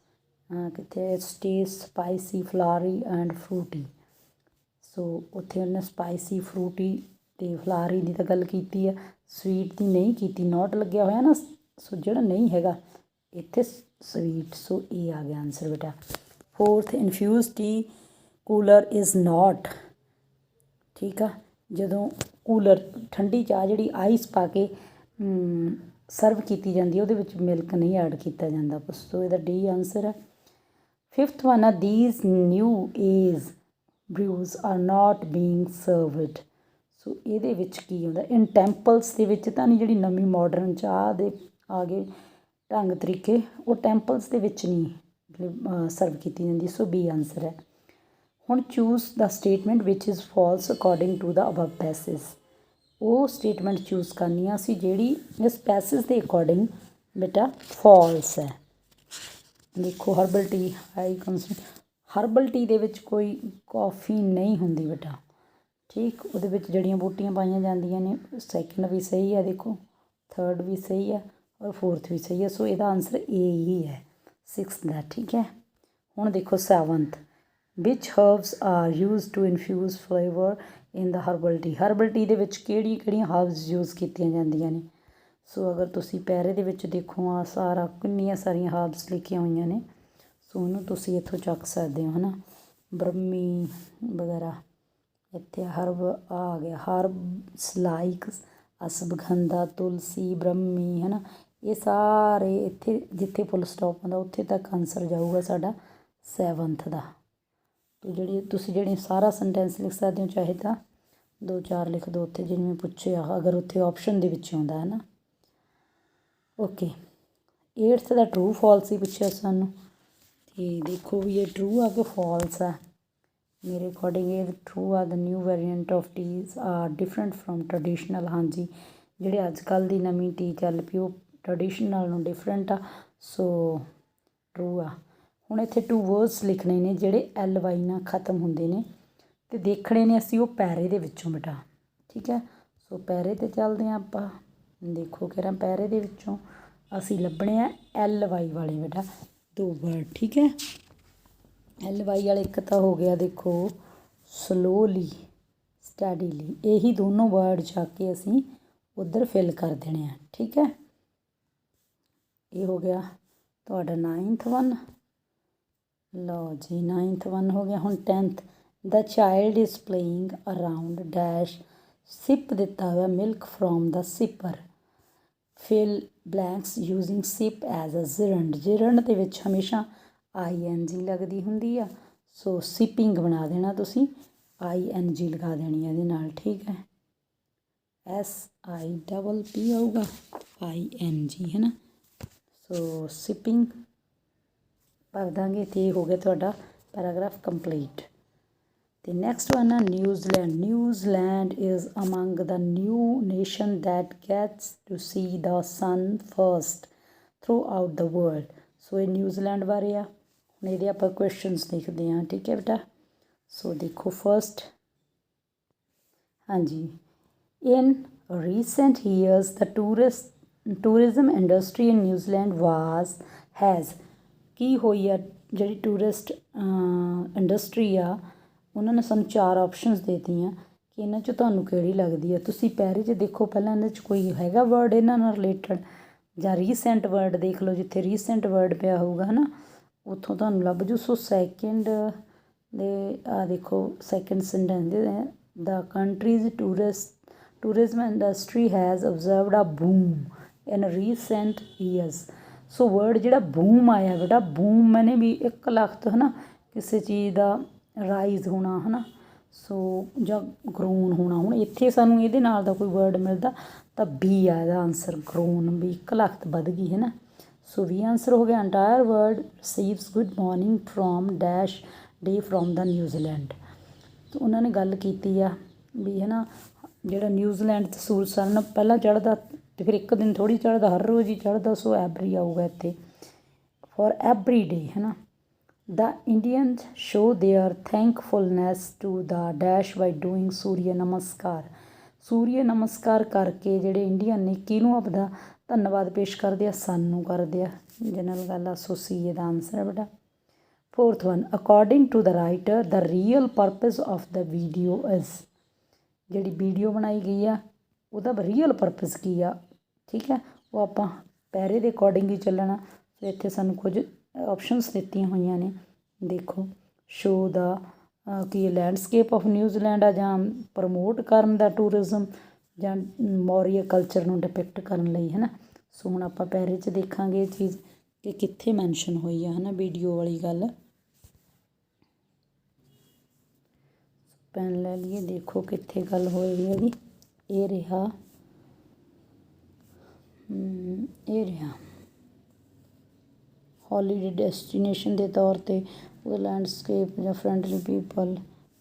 ਕਿੱਥੇ ਟੇਸਟ ਸਪਾਈਸੀ, ਫਲਾਰੀ ਐਂਡ ਫਰੂਟੀ। ਸੋ ਉੱਥੇ ਉਹਨੇ ਸਪਾਈਸੀ, ਫਰੂਟੀ ਅਤੇ ਫਲਾਰੀ ਦੀ ਤਾਂ ਗੱਲ ਕੀਤੀ ਆ, ਸਵੀਟ ਦੀ ਨਹੀਂ ਕੀਤੀ, ਨੋਟ ਲੱਗਿਆ ਹੋਇਆ ਨਾ। ਸੋ ਜਿਹੜਾ ਨਹੀਂ ਹੈਗਾ ਇੱਥੇ ਸਵੀਟ। ਸੋ ਇਹ ਆ ਗਿਆ ਆਨਸਰ ਬੇਟਾ। Fourth, infuse tea cooler is not. ਠੀਕ ਆ, ਜਦੋਂ ਕੂਲਰ ਠੰਡੀ ਚਾਹ ਜਿਹੜੀ ਆਈਸ ਪਾ ਕੇ ਸਰਵ ਕੀਤੀ ਜਾਂਦੀ ਹੈ ਉਹਦੇ ਵਿੱਚ ਮਿਲਕ ਨਹੀਂ ਐਡ ਕੀਤਾ ਜਾਂਦਾ। ਸੋ ਇਹਦਾ ਡੀ ਆਨਸਰ ਹੈ। ਫਿਫਥ ਵਨ ਆ these new age brews are not being served. So ਇਹਦੇ ਵਿੱਚ ਕੀ ਹੁੰਦਾ? ਇਨ ਟੈਂਪਲਸ ਦੇ ਵਿੱਚ ਤਾਂ ਨਹੀਂ, ਜਿਹੜੀ ਨਵੀਂ ਮਾਡਰਨ ਚਾਹ ਦੇ ਆ ਗਏ ਢੰਗ ਤਰੀਕੇ, ਉਹ ਟੈਂਪਲਸ ਦੇ ਵਿੱਚ ਨਹੀਂ ਮਤਲਬ ਸਰਵ ਕੀਤੀ ਜਾਂਦੀ। ਸੋ ਬੀ ਆਨਸਰ ਹੈ। ਹੁਣ choose the statement which is false according to the above passage. ਉਹ ਸਟੇਟਮੈਂਟ ਚੂਜ਼ ਕਰਨੀ ਆ ਅਸੀਂ ਜਿਹੜੀ ਇਸ ਪੈਸਿਸ ਦੇ ਅਕੋਰਡਿੰਗ ਬੇਟਾ ਫਾਲਸ ਹੈ। ਦੇਖੋ herbal tea high concern, herbal tea ਦੇ ਵਿੱਚ ਕੋਈ ਕੌਫੀ ਨਹੀਂ ਹੁੰਦੀ ਬੇਟਾ। ਠੀਕ, ਉਹਦੇ ਵਿੱਚ ਜੜੀਆਂ ਬੂਟੀਆਂ ਪਾਈਆਂ ਜਾਂਦੀਆਂ ਨੇ। ਸੈਕਿੰਡ ਵੀ ਸਹੀ ਹੈ, ਦੇਖੋ ਥਰਡ ਵੀ ਸਹੀ ਹੈ ਔਰ ਫੋਰਥ ਵੀ ਸਹੀ ਹੈ। ਸੋ ਇਹਦਾ ਆਨਸਰ ਏ ਹੀ ਹੈ, ਸਿਕਸਥ ਦਾ। ਠੀਕ ਹੈ, ਹੁਣ ਦੇਖੋ seventh, which herbs are use to infuse flavour in the herbal tea. Herbal tea ਦੇ ਵਿੱਚ ਕਿਹੜੀਆਂ ਹਰਬਸ ਯੂਜ਼ ਕੀਤੀਆਂ ਜਾਂਦੀਆਂ ਨੇ? ਸੋ ਅਗਰ ਤੁਸੀਂ ਪੈਰੇ ਦੇ ਵਿੱਚ ਦੇਖੋ ਆ ਸਾਰਾ ਕਿੰਨੀਆਂ ਸਾਰੀਆਂ ਹਰਬਸ ਲਿਖੀਆਂ ਹੋਈਆਂ ਨੇ। ਸੋ ਉਹਨੂੰ ਤੁਸੀਂ ਇੱਥੋਂ ਚੱਕ ਸਕਦੇ ਹੋ, ਹੈ ਨਾ। ਬ੍ਰਹਮੀ ਵਗੈਰਾ ਇੱਥੇ ਹਰਬ ਆ ਗਿਆ, ਹਰਬਸ ਲਾਈਕ ਅਸਵਗੰਧਾ, ਤੁਲਸੀ, ਬ੍ਰਹਮੀ, ਹੈ ਨਾ। ਇਹ ਸਾਰੇ ਇੱਥੇ ਜਿੱਥੇ ਫੁੱਲ ਸਟੋਪ ਹੁੰਦਾ ਉੱਥੇ ਤੱਕ ਆਨਸਰ ਜਾਊਗਾ ਸਾਡਾ ਸੈਵਨਥ ਦਾ। ਅਤੇ ਜਿਹੜੀ ਸਾਰਾ ਸੈਂਟੈਂਸ ਲਿਖ ਸਕਦੇ ਹੋ, ਚਾਹੇ ਤਾਂ 2-4 ਲਿਖ ਦਿਓ ਉੱਥੇ ਜਿਵੇਂ ਪੁੱਛਿਆ, ਅਗਰ ਉੱਥੇ ਆਪਸ਼ਨ ਦੇ ਵਿੱਚ ਆਉਂਦਾ ਹੈ ਨਾ। ਓਕੇ, ਏਟਥ ਦਾ ਟਰੂ ਫਾਲਸ ਹੀ ਪੁੱਛਿਆ ਸਾਨੂੰ, ਅਤੇ ਦੇਖੋ ਵੀ ਇਹ ਟਰੂ ਆ ਕਿ ਫਾਲਸ ਆ। ਮੇਰੇ ਅਕੋਰਡਿੰਗ ਇਹ ਟਰੂ ਆ। The new variant of teas are different from traditional. ਹਾਂਜੀ, ਜਿਹੜੇ ਅੱਜ ਕੱਲ੍ਹ ਦੀ ਨਵੀਂ ਟੀ ਚੱਲ ਪਈ ਉਹ ਟਰਡੀਸ਼ਨਲ ਨਾਲੋਂ ਡਿਫਰੈਂਟ ਆ। ਸੋ ਟਰੂ ਆ। ਹੁਣ ਇੱਥੇ 2 ਵਰਡਸ ਲਿਖਣੇ ਨੇ ਜਿਹੜੇ LY ਨਾਲ ਖ਼ਤਮ ਹੁੰਦੇ ਨੇ ਅਤੇ ਦੇਖਣੇ ਨੇ ਅਸੀਂ ਉਹ ਪੈਰੇ ਦੇ ਵਿੱਚੋਂ ਬੇਟਾ। ਠੀਕ ਹੈ, ਸੋ ਪੈਰੇ 'ਤੇ ਚੱਲਦੇ ਹਾਂ ਆਪਾਂ। ਦੇਖੋ ਕਿਹੜਾ ਪੈਰੇ ਦੇ ਵਿੱਚੋਂ ਅਸੀਂ ਲੱਭਣੇ ਆ LY ਵਾਲੇ ਬੇਟਾ 2 ਵਰਡ। ਠੀਕ ਹੈ, LY ਵਾਲੇ ਇੱਕ ਤਾਂ ਹੋ ਗਿਆ ਦੇਖੋ ਸਲੋਲੀ, ਸਟੈਡੀਲੀ। ਇਹੀ ਦੋਨੋਂ ਵਰਡ ਜਾ ਕੇ ਅਸੀਂ ਉੱਧਰ ਫਿਲ ਕਰ ਦੇਣੇ ਆ। ਠੀਕ ਹੈ, ਇਹ ਹੋ ਗਿਆ ਤੁਹਾਡਾ 9th ਵਨ। ਲਓ ਜੀ 9th ਵਨ ਹੋ ਗਿਆ। ਹੁਣ 10th, the child is playing around dash sip ਦਿੱਤਾ ਹੋਇਆ milk from the sipper. Fill blanks using sip as a gerund. Gerund ਦੇ ਵਿੱਚ ਹਮੇਸ਼ਾ ING ਲੱਗਦੀ ਹੁੰਦੀ ਆ। ਸੋ ਸਿਪਿੰਗ ਬਣਾ ਦੇਣਾ ਤੁਸੀਂ, ING ਲਗਾ ਦੇਣੀ ਇਹਦੇ ਨਾਲ। ਠੀਕ ਹੈ, SIPP ਆਊਗਾ, ING, ਹੈ ਨਾ। ਸੋ ਸਿਪਿੰਗ ਭਰ ਦਾਂਗੇ ਅਤੇ ਇਹ ਹੋ ਗਿਆ ਤੁਹਾਡਾ ਪੈਰਾਗ੍ਰਾਫ ਕੰਪਲੀਟ। ਅਤੇ ਨੈਕਸਟ ਵਨ ਆ New Zealand. New Zealand is among the new nation that gets to see the sun first throughout the world. So ਇਹ ਨਿਊਜ਼ੀਲੈਂਡ ਬਾਰੇ ਆ। ਹੁਣ ਇਹਦੇ ਆਪਾਂ ਕੁਐਸ਼ਚਨਸ ਦੇਖਦੇ ਹਾਂ। ਠੀਕ ਹੈ ਬੇਟਾ, ਸੋ ਦੇਖੋ ਫਸਟ, ਹਾਂਜੀ, in recent years the tourism industry in New Zealand has ਕੀ ਹੋਈ ਆ ਜਿਹੜੀ ਟੂਰਿਸਟ ਇੰਡਸਟਰੀ ਆ, ਉਹਨਾਂ ਨੇ ਸਾਨੂੰ 4 ਆਪਸ਼ਨਸ ਦੇ ਦਿੱਤੀਆਂ ਕਿ ਇਹਨਾਂ 'ਚੋਂ ਤੁਹਾਨੂੰ ਕਿਹੜੀ ਲੱਗਦੀ ਆ। ਤੁਸੀਂ ਪੈਰੇ 'ਚ ਦੇਖੋ ਪਹਿਲਾਂ ਇਹਨਾਂ 'ਚ ਕੋਈ ਹੈਗਾ ਵਰਡ ਇਹਨਾਂ ਨਾਲ ਰਿਲੇਟਡ, ਜਾਂ ਰੀਸੈਂਟ ਵਰਡ ਦੇਖ ਲਓ, ਜਿੱਥੇ ਰੀਸੈਂਟ ਵਰਡ ਪਿਆ ਹੋਊਗਾ ਹੈ ਨਾ ਉੱਥੋਂ ਤੁਹਾਨੂੰ ਲੱਭ ਜੂ। ਸੋ ਸੈਕਿੰਡ ਦੇ ਆ ਦੇਖੋ second sentence, the country's tourism industry has observed a boom in recent years. So word ਜਿਹੜਾ ਬੂਮ ਆਇਆ ਬੇਟਾ, ਬੂਮ ਮੈਨੇ ਵੀ ਇੱਕ ਲੱਖਤ ਹੈ ਨਾ ਕਿਸੇ ਚੀਜ਼ ਦਾ ਰਾਈਜ਼ ਹੋਣਾ ਹੈ ਨਾ, ਸੋ ਜਾਂ ਗਰੋਨ ਹੋਣਾ। ਹੁਣ ਇੱਥੇ ਸਾਨੂੰ ਇਹਦੇ ਨਾਲ ਦਾ ਕੋਈ ਵਰਡ ਮਿਲਦਾ ਤਾਂ B ਆ ਇਹਦਾ ਆਨਸਰ, ਗਰੋਨ, ਵੀ ਇੱਕ ਲੱਖਤ ਵੱਧ ਗਈ ਹੈ ਨਾ। ਸੋ ਵੀ ਆਂਸਰ ਹੋ ਗਿਆ entire world receives good morning from dash day from the New Zealand. ਤਾਂ ਉਹਨਾਂ ਨੇ ਗੱਲ ਕੀਤੀ ਆ ਵੀ ਹੈ ਨਾ ਜਿਹੜਾ ਨਿਊਜ਼ੀਲੈਂਡ 'ਚ ਸੂਰਜ ਸਾਰਿਆਂ ਨਾਲੋਂ ਪਹਿਲਾਂ ਚੜ੍ਹਦਾ ਅਤੇ ਫਿਰ ਇੱਕ ਦਿਨ ਥੋੜ੍ਹੀ ਚੜ੍ਹਦਾ, ਹਰ ਰੋਜ਼ ਹੀ ਚੜ੍ਹਦਾ। ਸੋ ਐਵਰੀ ਆਊਗਾ ਇੱਥੇ ਫॉर ਐਵਰੀ ਡੇ ਹੈ ਨਾ। The Indians show their thankfulness to the dash by doing Surya Namaskar. Surya ਨਮਸਕਾਰ ਕਰਕੇ ਜਿਹੜੇ ਇੰਡੀਅਨ ਨੇ ਕਿਹਨੂੰ ਆਪਦਾ ਧੰਨਵਾਦ ਪੇਸ਼ ਕਰਦੇ ਆ, ਸਾਨੂੰ ਕਰਦੇ ਆ। ਜਨਰਲ ਗੱਲ ਆ। ਸੋ ਸੀ ਇਹਦਾ ਆਨਸਰ ਹੈ ਬੇਟਾ। Fourth one according to the writer the real purpose of the video is. ਜਿਹੜੀ ਵੀਡੀਓ ਬਣਾਈ ਗਈ ਆ ਉਹਦਾ ਰੀਅਲ ਪਰਪਸ ਕੀ ਆ, ਠੀਕ ਹੈ, ਉਹ ਆਪਾਂ ਪੈਰੇ ਦੇ ਅਕੋਰਡਿੰਗ ਹੀ ਚੱਲਣਾ। ਅਤੇ ਇੱਥੇ ਸਾਨੂੰ ਕੁਝ ਆਪਸ਼ਨਸ ਦਿੱਤੀਆਂ ਹੋਈਆਂ ਨੇ, ਦੇਖੋ। Show the Ki landscape of New Zealand ਆ, ਜਾਂ ਪ੍ਰਮੋਟ ਕਰਨ ਦਾ ਟੂਰਿਜ਼ਮ, ਜਾਂ ਮੌਰੀਆ ਕਲਚਰ ਨੂੰ ਡਿਪਿਕਟ ਕਰਨ ਲਈ ਹੈ ਨਾ। ਸੋ ਹੁਣ ਆਪਾਂ ਪੈਰੇ 'ਚ ਦੇਖਾਂਗੇ ਇਹ ਚੀਜ਼ ਕਿ ਕਿੱਥੇ ਮੈਂਸ਼ਨ ਹੋਈ ਆ ਹੈ ਨਾ ਵੀਡੀਓ ਵਾਲੀ ਗੱਲ। ਪੈਨ ਲੈ ਲਈਏ, ਦੇਖੋ ਕਿੱਥੇ ਗੱਲ ਹੋਈ ਇਹਦੀ। ਇਹ ਰਿਹਾ ਹੌਲੀਡੇ ਡੈਸਟੀਨੇਸ਼ਨ ਦੇ ਤੌਰ 'ਤੇ ਉਹਦਾ ਲੈਂਡਸਕੇਪ ਜਾਂ ਫਰੈਂਡਲੀ ਪੀਪਲ,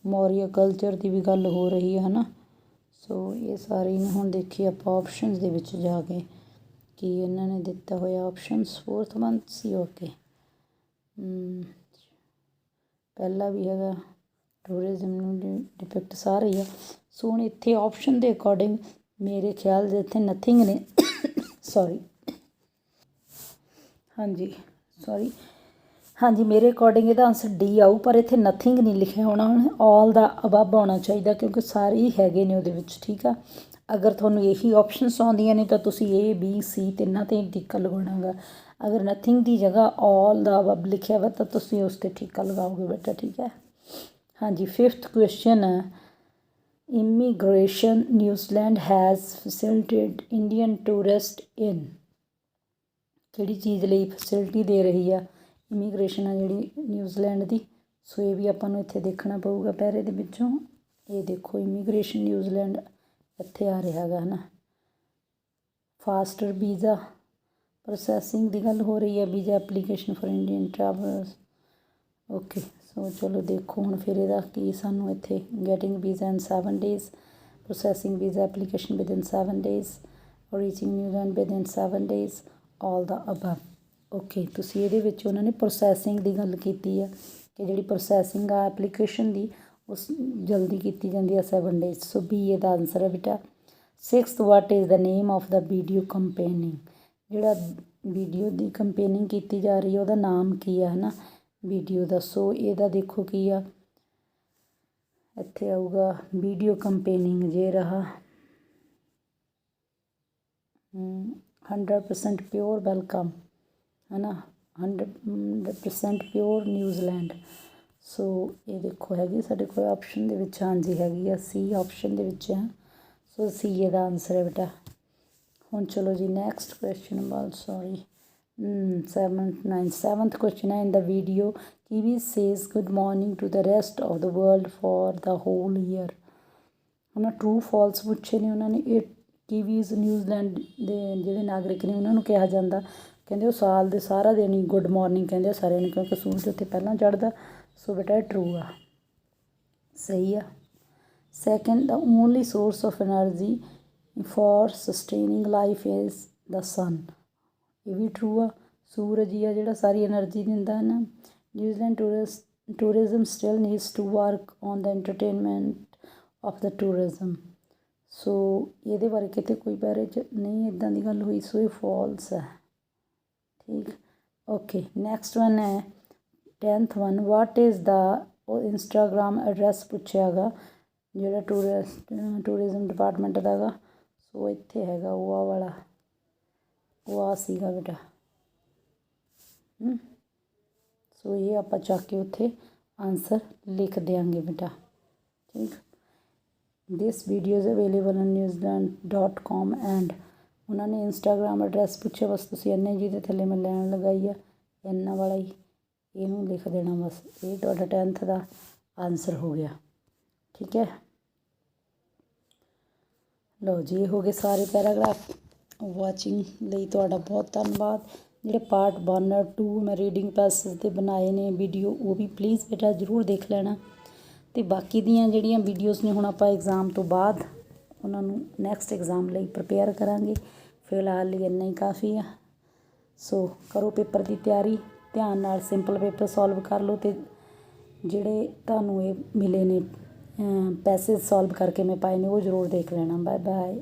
ਮੌਰੀਆ ਕਲਚਰ ਦੀ ਵੀ ਗੱਲ ਹੋ ਰਹੀ ਹੈ ਨਾ। ਸੋ ਇਹ ਸਾਰੇ ਹੁਣ ਦੇਖੀਏ ਆਪਾਂ ਆਪਸ਼ਨਸ ਦੇ ਵਿੱਚ ਜਾ ਕੇ ਕੀ ਇਹਨਾਂ ਨੇ ਦਿੱਤਾ ਹੋਇਆ ਆਪਸ਼ਨਸ। ਫੋਰਥ ਮੰਥ ਸੀ, ਓਕੇ। ਪਹਿਲਾ ਵੀ ਹੈਗਾ ਟੂਰਿਜ਼ਮ ਨੂੰ ਡਿਪਿਕਟ ਸਾਰੇ ਹੀ ਆ। ਸੋ ਹੁਣ ਇੱਥੇ ਆਪਸ਼ਨ ਦੇ ਅਕੋਰਡਿੰਗ ਮੇਰੇ ਖਿਆਲ ਦੇ ਇੱਥੇ ਨਥਿੰਗ ਨੇ ਸੌਰੀ ਹਾਂਜੀ ਮੇਰੇ ਅਕੋਰਡਿੰਗ ਇਹਦਾ ਆਨਸਰ ਡੀ ਆਊ, ਪਰ ਇੱਥੇ ਨਥਿੰਗ ਨਹੀਂ ਲਿਖਿਆ ਹੋਣਾ, ਹੁਣ ਆਲ ਦਾ ਅਬਵ ਆਉਣਾ ਚਾਹੀਦਾ ਕਿਉਂਕਿ ਸਾਰੇ ਹੀ ਹੈਗੇ ਨੇ ਉਹਦੇ ਵਿੱਚ, ਠੀਕ ਆ। ਅਗਰ ਤੁਹਾਨੂੰ ਇਹੀ ਆਪਸ਼ਨਸ ਆਉਂਦੀਆਂ ਨੇ ਤਾਂ ਤੁਸੀਂ ਏ ਬੀ ਸੀ ਤਿੰਨਾਂ 'ਤੇ ਟਿੱਕਾ ਲਗਾਉਣਾ ਗਾ। ਅਗਰ ਨਥਿੰਗ ਦੀ ਜਗ੍ਹਾ ਆਲ ਦਾ ਅਬਵ ਲਿਖਿਆ ਵਾ ਤਾਂ ਤੁਸੀਂ ਉਸ 'ਤੇ ਟਿੱਕਾ ਲਗਾਓਗੇ ਬੇਟਾ, ਠੀਕ ਹੈ। ਹਾਂਜੀ ਫਿਫਥ ਕੁਐਸਚਨ ਹੈ immigration New Zealand has facilitate Indian tourist in. ਕਿਹੜੀ ਚੀਜ਼ ਲਈ ਫੈਸਿਲਿਟੀ ਦੇ ਰਹੀ ਆ ਇਮੀਗ੍ਰੇਸ਼ਨ ਆ ਜਿਹੜੀ ਨਿਊਜ਼ੀਲੈਂਡ ਦੀ। ਸੋ ਇਹ ਵੀ ਆਪਾਂ ਨੂੰ ਇੱਥੇ ਦੇਖਣਾ ਪਊਗਾ ਪੈਰੇ ਦੇ ਵਿੱਚੋਂ। ਇਹ ਦੇਖੋ ਇਮੀਗ੍ਰੇਸ਼ਨ ਨਿਊਜ਼ੀਲੈਂਡ ਇੱਥੇ ਆ ਰਿਹਾ ਹੈਗਾ ਹੈ ਨਾ। ਫਾਸਟਰ ਵੀਜ਼ਾ ਪ੍ਰੋਸੈਸਿੰਗ ਦੀ ਗੱਲ ਹੋ ਰਹੀ ਹੈ, visa application for Indian travellers, okay. So ਚਲੋ ਦੇਖੋ ਹੁਣ ਫਿਰ ਇਹਦਾ ਕੀ ਸਾਨੂੰ ਇੱਥੇ getting visa in 7 days, processing visa application within 7 days, reaching New Zealand within 7 days, all the above, okay. ਤੁਸੀਂ ਇਹਦੇ ਵਿੱਚ ਉਹਨਾਂ ਨੇ ਪ੍ਰੋਸੈਸਿੰਗ ਦੀ ਗੱਲ ਕੀਤੀ ਆ ਕਿ ਜਿਹੜੀ ਪ੍ਰੋਸੈਸਿੰਗ ਆ ਐਪਲੀਕੇਸ਼ਨ ਦੀ ਉਸ ਜਲਦੀ ਕੀਤੀ ਜਾਂਦੀ ਆ 7 days। ਸੋ ਬੀ ਇਹਦਾ ਆਨਸਰ ਹੈ ਬੇਟਾ। Sixth what is the name of the video campaigning. ਜਿਹੜਾ ਵੀਡੀਓ ਦੀ ਕੰਪੇਨਿੰਗ ਕੀਤੀ ਜਾ ਰਹੀ ਹੈ ਉਹਦਾ ਨਾਮ ਕੀ ਆ ਹੈ ਨਾ ਵੀਡੀਓ ਦਾ। ਸੋ ਇਹਦਾ ਦੇਖੋ ਕੀ ਆ, ਇੱਥੇ ਆਊਗਾ ਵੀਡੀਓ ਕੰਪੇਨਿੰਗ ਜੇ ਰਹਾ 100% ਪਿਓਰ ਵੈਲਕਮ ਹੈ ਨਾ, 100% ਪਿਓਰ ਨਿਊਜ਼ੀਲੈਂਡ। ਸੋ ਇਹ ਦੇਖੋ ਹੈਗੀ ਸਾਡੇ ਕੋਲ ਆਪਸ਼ਨ ਦੇ ਵਿੱਚ, ਹਾਂਜੀ ਹੈਗੀ ਆ, ਸੀ ਆਪਸ਼ਨ ਦੇ ਵਿੱਚ ਆ। ਸੋ ਸੀ ਇਹਦਾ ਆਨਸਰ ਹੈ ਬੇਟਾ। ਹੁਣ ਚਲੋ ਜੀ ਨੈਕਸਟ ਕੁਐਸਚਨ ਬਾਅਦ ਸੌਰੀ 7th ਕੁਐਸਚਨ ਹੈ in the video kiwi says good morning to the rest of the world for the whole year ਹੈ ਨਾ। ਟਰੂ ਫਾਲਸ ਪੁੱਛੇ ਨੇ ਉਹਨਾਂ ਨੇ। ਇਹ ਕੀਵੀਜ਼ ਨਿਊਜ਼ੀਲੈਂਡ ਦੇ ਜਿਹੜੇ ਨਾਗਰਿਕ ਨੇ ਉਹਨਾਂ ਨੂੰ ਕਿਹਾ ਜਾਂਦਾ, ਕਹਿੰਦੇ ਉਹ ਸਾਲ ਦੇ ਸਾਰਾ ਦਿਨ ਹੀ ਗੁੱਡ ਮਾਰਨਿੰਗ ਕਹਿੰਦੇ ਆ ਸਾਰਿਆਂ ਨੂੰ ਕਿਉਂਕਿ ਸੂਰਜ ਉੱਥੇ ਪਹਿਲਾਂ ਚੜ੍ਹਦਾ। ਸੋ ਬੇਟਾ ਇਹ ਟਰੂ ਆ, ਸਹੀ ਆ। Second the only source of energy for sustaining life is the sun. ਇਹ ਵੀ ਟਰੂ ਆ, ਸੂਰਜ ਹੀ ਆ ਜਿਹੜਾ ਸਾਰੀ ਐਨਰਜੀ ਦਿੰਦਾ ਹੈ ਨਾ। New Zealand tourism still needs to work on the entertainment of the tourism. So ਇਹਦੇ ਬਾਰੇ ਕਿਤੇ ਕੋਈ ਬਾਰੇ 'ਚ ਨਹੀਂ ਇੱਦਾਂ ਦੀ ਗੱਲ ਹੋਈ, ਸੋ ਇਹ ਫਾਲਸ ਹੈ, ਠੀਕ। ਓਕੇ ਨੈਕਸਟ ਵਨ ਹੈ 10th one what is the Instagram address ਪੁੱਛਿਆ ਗਾ ਜਿਹੜਾ ਟੂਰਿਜ਼ਮ ਡਿਪਾਰਟਮੈਂਟ ਦਾ ਗਾ। ਸੋ ਇੱਥੇ ਹੈਗਾ ਉਹ ਆਹ ਵਾਲਾ, ਉਹ ਆ ਸੀਗਾ ਬੇਟਾ। ਸੋ ਇਹ ਆਪਾਂ ਚੱਕ ਕੇ ਉੱਥੇ ਆਨਸਰ ਲਿਖ ਦਿਆਂਗੇ ਬੇਟਾ, ਠੀਕ। ਦਿਸ video is available on newzealand.com and ਉਹਨਾਂ ਨੇ ਇੰਸਟਾਗ੍ਰਾਮ ਐਡਰੈਸ ਪੁੱਛਿਆ, ਬਸ ਤੁਸੀਂ ਇੰਨੇ ਜਿਹਦੇ ਥੱਲੇ ਮੈਂ ਲਾਈਨ ਲਗਾਈ ਆ ਇਹਨਾਂ ਵਾਲਾ ਹੀ ਇਹਨੂੰ ਲਿਖ ਦੇਣਾ ਬਸ। ਇਹ ਤੁਹਾਡਾ 10th ਦਾ ਆਨਸਰ ਹੋ ਗਿਆ, ਠੀਕ ਹੈ। ਲਓ ਜੀ ਇਹ ਹੋ ਗਏ ਸਾਰੇ ਪੈਰਾਗ੍ਰਾਫ। ਵਾਚਿੰਗ ਲਈ ਤੁਹਾਡਾ ਬਹੁਤ ਧੰਨਵਾਦ। ਜਿਹੜੇ ਪਾਰਟ 1 2 ਮੈਂ ਰੀਡਿੰਗ ਪੈਸੇਜ ਦੇ ਬਣਾਏ ਨੇ ਵੀਡੀਓ, ਉਹ ਵੀ ਪਲੀਜ਼ ਬੇਟਾ ਜ਼ਰੂਰ ਦੇਖ ਲੈਣਾ। ਅਤੇ ਬਾਕੀ ਦੀਆਂ ਜਿਹੜੀਆਂ ਵੀਡੀਓਜ਼ ਨੇ ਹੁਣ ਆਪਾਂ ਐਗਜ਼ਾਮ ਤੋਂ ਬਾਅਦ ਉਹਨਾਂ ਨੂੰ ਨੈਕਸਟ ਐਗਜ਼ਾਮ ਲਈ ਪ੍ਰਪੇਅਰ ਕਰਾਂਗੇ। ਫਿਲਹਾਲ ਲਈ ਇੰਨਾ ਹੀ ਕਾਫੀ ਆ। ਸੋ ਕਰੋ ਪੇਪਰ ਦੀ ਤਿਆਰੀ ਧਿਆਨ ਨਾਲ, ਸਿੰਪਲ ਪੇਪਰ ਸੋਲਵ ਕਰ ਲਓ ਅਤੇ ਜਿਹੜੇ ਤੁਹਾਨੂੰ ਇਹ ਮਿਲੇ ਨੇ ਪੈਸੇਜ ਸੋਲਵ ਕਰਕੇ ਮੈਂ ਪਾਏ ਨੇ ਉਹ ਜ਼ਰੂਰ ਦੇਖ ਲੈਣਾ। Bye bye.